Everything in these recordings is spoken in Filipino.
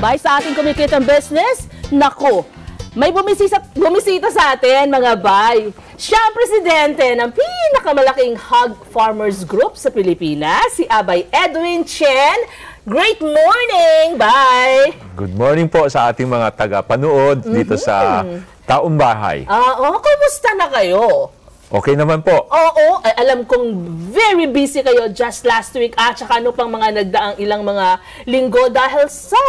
gabay sa ating kumikitang business? Nako, may bumisita sa atin, mga bay. Siya ang presidente ng pinakamalaking hog farmers group sa Pilipinas, si Abay Edwin Chen. Great morning, bye! Good morning po sa ating mga taga-panood dito sa Taong Bahay. Kumusta na kayo? Okay naman po. Oo, alam kong very busy kayo just last week at saka ano pang mga nagdaang ilang mga linggo dahil sa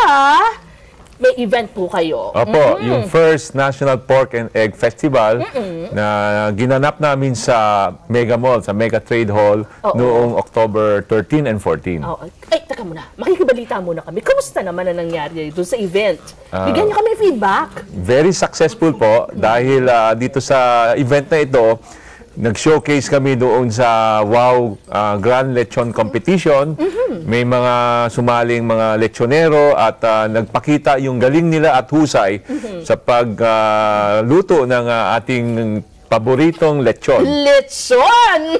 may event po kayo. Opo, yung first National Pork and Egg Festival na ginanap namin sa Mega Mall, sa Mega Trade Hall noong October 13 and 14. Ay, taka muna. Makikibalita muna kami. Kumusta naman na nangyari doon sa event? Bigyan niyo kami feedback. Very successful po dahil dito sa event na ito, nag-showcase kami doon sa Wow Grand Lechon Competition. May mga sumaling mga lechonero at nagpakita yung galing nila at husay sa pagluto ng ating paboritong lechon. Lechon!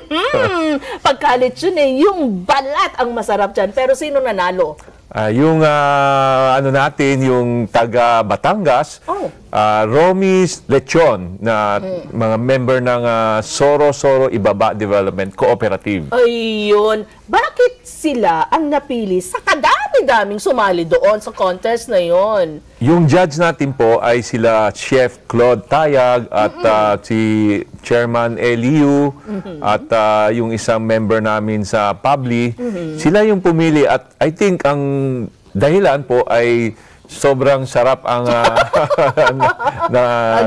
Pagka-lechon yung balat ang masarap dyan. Pero sino nanalo? Yung ano natin, yung taga Batangas, Romy's Lechon, na mga member ng Soro-Soro Ibaba Development Cooperative. Ayun. Bakit sila ang napili sa kadami-daming sumali doon sa contest na yon? Yung judge natin po ay sila Chef Claude Tayag at si Chairman Eliu at yung isang member namin sa Publi. Sila yung pumili at I think ang dahilan po ay sobrang sarap ang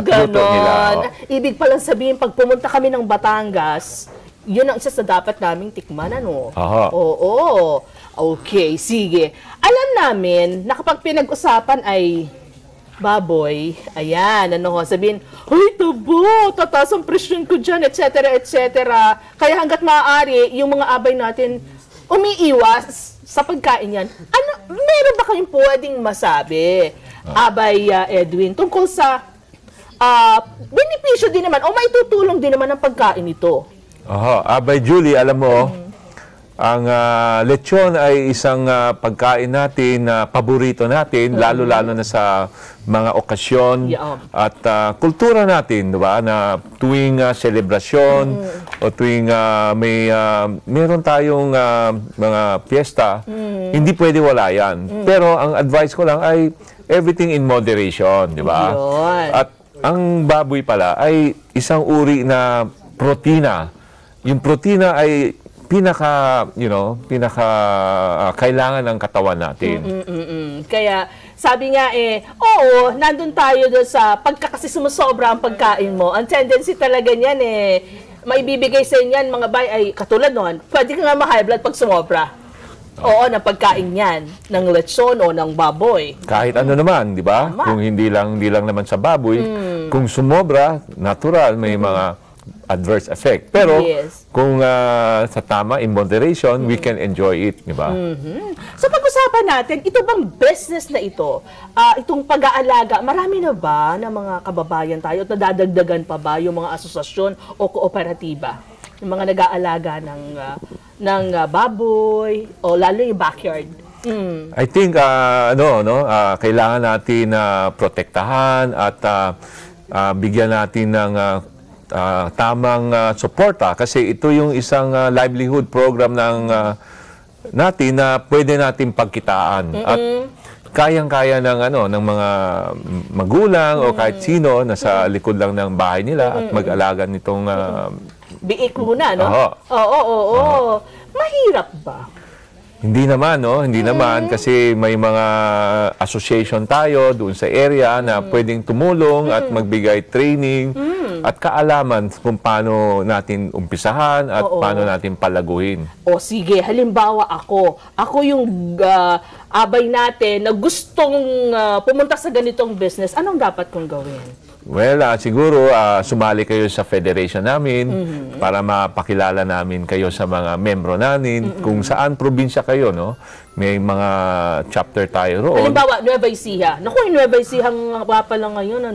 luto nila. Ibig palang sabihin, pag pumunta kami ng Batangas, yun ang isa sa dapat naming tikman, ano? Oo. Okay, sige. Alam namin na kapag pinag-usapan ay baboy, ayan, sabihin, "Hoy, tabo, tataas ang presyon ko dyan," etc., etc. Kaya hanggat maaari, yung mga abay natin umiiwas sa pagkain yan. Meron ba kayong pwedeng masabi, Abay Edwin, tungkol sa benepisyo din naman o maitutulong din naman ang pagkain ito? Abay Julie, alam mo, ang lechon ay isang pagkain natin na paborito natin, lalo-lalo na sa mga okasyon at kultura natin, diba? Na tuwing selebrasyon o tuwing meron tayong mga piyesta, hindi pwede wala yan. Pero ang advice ko lang ay everything in moderation, diba? At ang baboy pala ay isang uri na protina. Yung protina ay pinaka kailangan ng katawan natin. Kaya sabi nga oo, nandun tayo doon sa pagkakasi sumusobra ang pagkain mo. Ang tendency talaga niyan maibibigay sa inyan mga bay ay katulad noon, pwede ka nga ma-high blood pag sumobra. Oo, ng pagkain yan, ng lechon o ng baboy. Kahit ano naman, di ba? Kung hindi lang naman sa baboy, kung sumobra, natural, may mga adverse effect. Pero kung sa tama, in moderation, we can enjoy it, di ba? So pag-usapan natin, ito bang business na ito, itong pag-aalaga, marami na ba ng mga kababayan tayo at nadadagdagan pa ba yung mga asosasyon o kooperatiba? Yung mga nag-aalaga ng baboy o lalo yung backyard? I think, kailangan natin protektahan at bigyan natin ng tamang suporta kasi ito yung isang livelihood program natin na pwede natin pagkitaan at kayang-kaya ng mga magulang o kahit sino na sa likod lang ng bahay nila at mag-alaga nitong biik muna, no? Oo. Mahirap ba? Hindi naman, Hindi naman kasi may mga association tayo doon sa area na pwedeng tumulong at magbigay training at kaalaman kung paano natin umpisahan at paano natin palaguhin. Sige, halimbawa ako yung abay natin na gustong pumunta sa ganitong business, anong dapat kong gawin? Well, siguro sumali kayo sa federation namin para mapakilala namin kayo sa mga membro namin. Kung saan probinsya kayo, may mga chapter tayo roon. Halimbawa, Nueva Ecija. Naku, yung Nueva Ecija nga pala ngayon,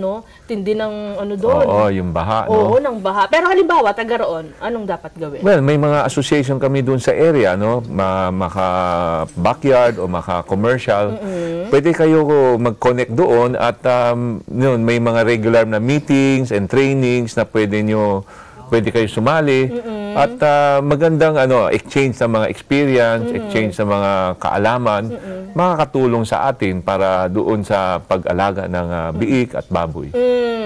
tindi ng doon. Oo, yung baha, Oo, ng baha. Pero halimbawa, taga roon, anong dapat gawin? Well, may mga association kami doon sa area, maka-backyard o commercial, pwede kayo mag-connect doon at yun, may mga regular na meetings and trainings na pwede kayo sumali at magandang exchange ng mga experience, exchange ng mga kaalaman, makakatulong sa atin para doon sa pag-alaga ng biik at baboy.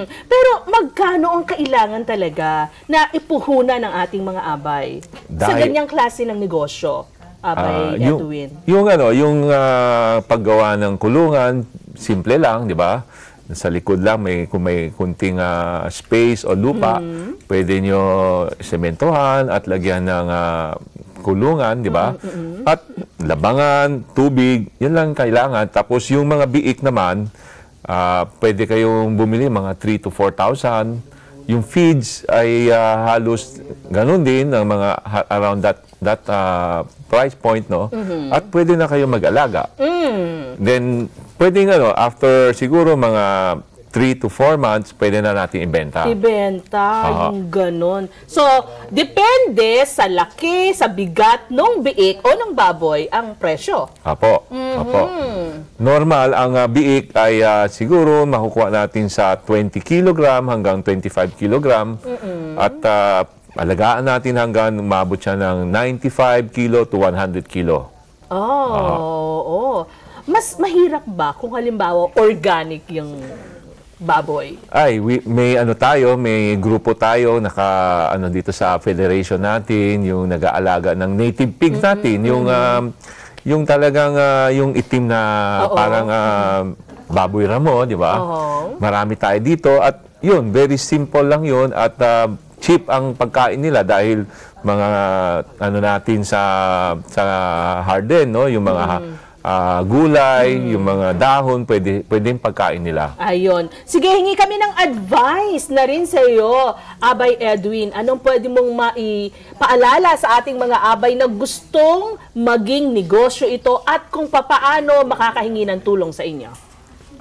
Pero magkano ang kailangan talaga na ipuhunan ng ating mga abay sa ganyang klase ng negosyo, Abay Edwin? Yung paggawa ng kulungan, simple lang, di ba? Sa likod lang, kung may kunting space o lupa, pwede nyo sementohan at lagyan ng kulungan, di ba? At labangan, tubig, yun lang kailangan. Tapos yung mga biik naman, pwede kayong bumili mga 3,000 to 4,000. Yung feeds ay halos ganun din, ng mga around that price point, no? At pwede na kayo mag-alaga. Then, pwedeng after siguro mga 3 to 4 months, pwede na natin ibenta. Yung ganun. So, depende sa laki, sa bigat ng biik o ng baboy ang presyo. Apo. Normal, ang biik ay siguro makukuha natin sa 20 kg hanggang 25 kg. At alagaan natin hanggang umabot siya ng 95 kilo to 100 kilo. Mas mahirap ba kung halimbawa organic yung baboy? Ay, may may grupo tayo dito sa federation natin, yung nag-aalaga ng native pigs natin, yung talagang yung itim na parang baboy ramo, di ba? Marami tayo dito at yun, very simple lang yun at cheap ang pagkain nila dahil mga natin sa harden, no? Yung mga gulay, yung mga dahon, pwedeng pagkain nila. Ayun. Sige, hingi kami ng advice na rin sa iyo, Abay Edwin. Anong pwede mong maipaalala sa ating mga abay na gustong maging negosyo ito at kung papaano makakahingi ng tulong sa inyo?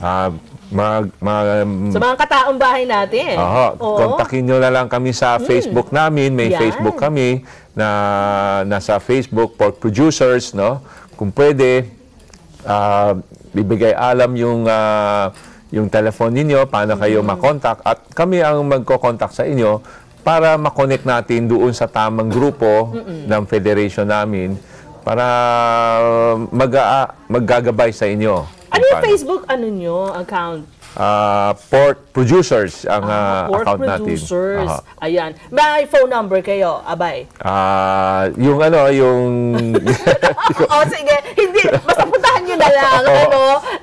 Sa mga kataong bahay natin. Kontakin nyo na lang kami sa Facebook namin. May Facebook kami na nasa Facebook, Pork Producers, no? Kung pwede, bibigay alam yung telephone ninyo, paano kayo makontak at kami ang magko-contact sa inyo para makonect natin doon sa tamang grupo ng federation namin para maggagabay sa inyo. Ano yung Facebook account? Pork Producers ang account natin. Pork Producers. Ayan. May phone number kayo, Abay? Yung sige. Hindi. Basta puntahan nyo na lang,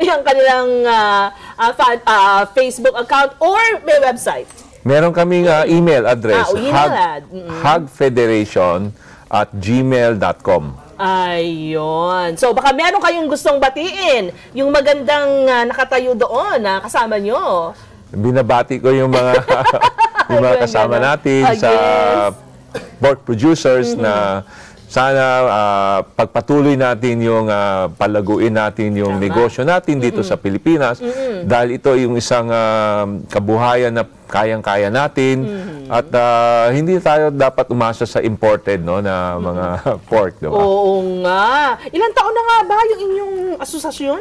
yung kanilang Facebook account or may website. Meron kaming email address. hagfederation@gmail.com. Ayun. So, baka meron kayong gustong batiin. Yung magandang nakatayo doon na kasama nyo. Binabati ko yung mga kasama natin sa Pork Producers na sana pagpatuloy natin yung palaguin natin yung negosyo natin dito sa Pilipinas dahil ito yung isang kabuhayan na kayang-kaya natin at hindi tayo dapat umasa sa imported na mga pork, diba? Oo nga. Ilang taon na nga ba yung inyong asosasyon?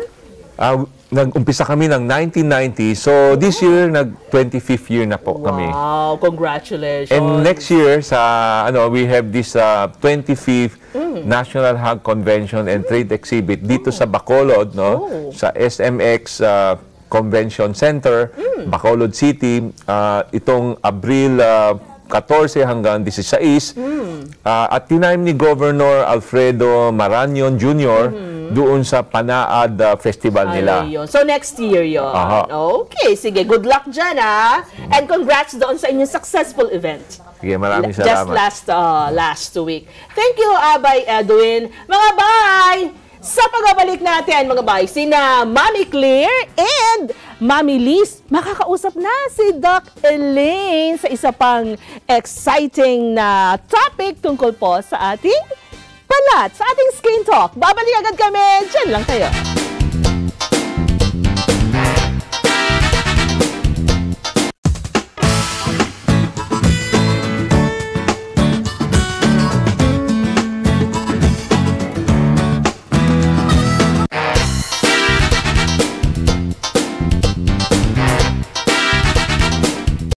Nag-umpisa kami ng 1990, so this year nag-25th year na po kami. Wow, congratulations. And next year we have this 25th National Hog Convention and Trade Exhibit dito sa Bacolod, sa SMX Convention Center, Bacolod City, itong Abril 14 hanggang 16. At tinaim ni Governor Alfredo Marañon Jr. Doon sa Panaad Festival nila. So next year yun. Okay, sige. Good luck dyan, and congrats doon sa inyong successful event. Sige, maraming salamat. Just last week. Thank you, Abay Edwin. Mga bay! Sa pagbabalik natin, mga bay, sina Mami Claire and Mami Liz, makakausap na si Doc Elaine sa isa pang exciting na topic tungkol po sa ating balat, sa ating Skin Talk. Babalik agad kami. Diyan lang kayo.